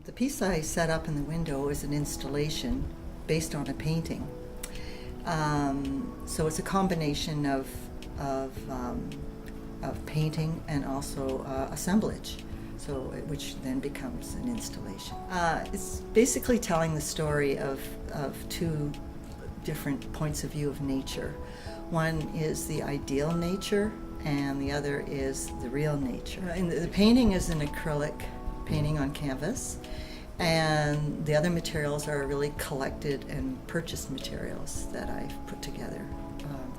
The piece I set up in the window is an installation based on a painting. So it's a combination of painting and also assemblage, which then becomes an installation. It's basically telling the story of two different points of view of nature. One is the ideal nature, and the other is the real nature. And the painting is an acrylic painting on canvas, and the other materials are really collected and purchased materials that I've put together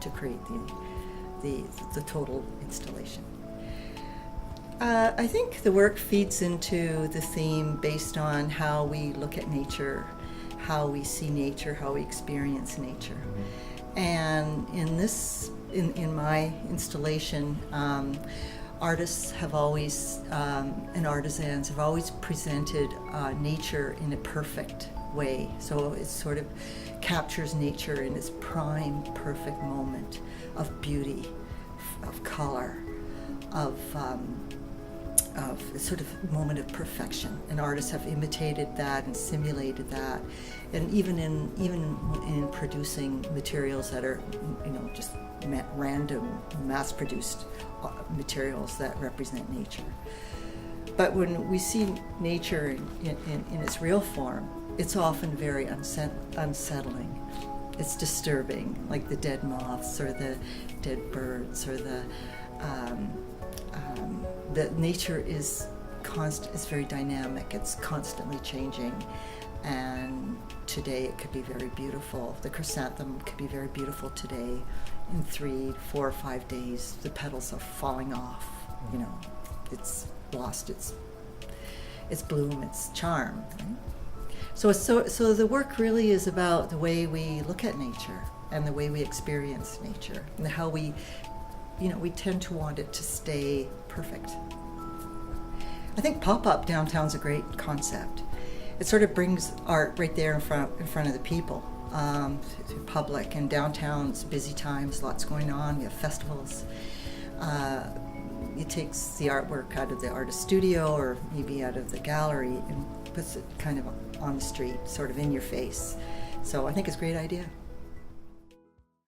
to create the total installation. I think the work feeds into the theme based on how we look at nature, how we see nature, how we experience nature. And in my installation, artists have always, and artisans have always presented nature in a perfect way. So it sort of captures nature in its prime, perfect moment of beauty, of color, of a sort of moment of perfection. And artists have imitated that and simulated that, and even in producing materials that are, just random, mass-produced materials that represent nature. But when we see nature in its real form, it's often very unsettling. It's disturbing, like the dead moths or the dead birds, or the nature is very dynamic. It's constantly changing, and today it could be very beautiful. The chrysanthemum could be very beautiful today. In 3, 4, or 5 days, the petals are falling off. It's lost its bloom, its charm. Right? So the work really is about the way we look at nature and the way we experience nature, and how we tend to want it to stay perfect. I think pop-up downtown's a great concept. It sort of brings art right there in front of the people, to public. And downtown's busy times, lots going on. We have festivals. It takes the artwork out of the artist studio or maybe out of the gallery and puts it kind of on the street, sort of in your face. So I think it's a great idea.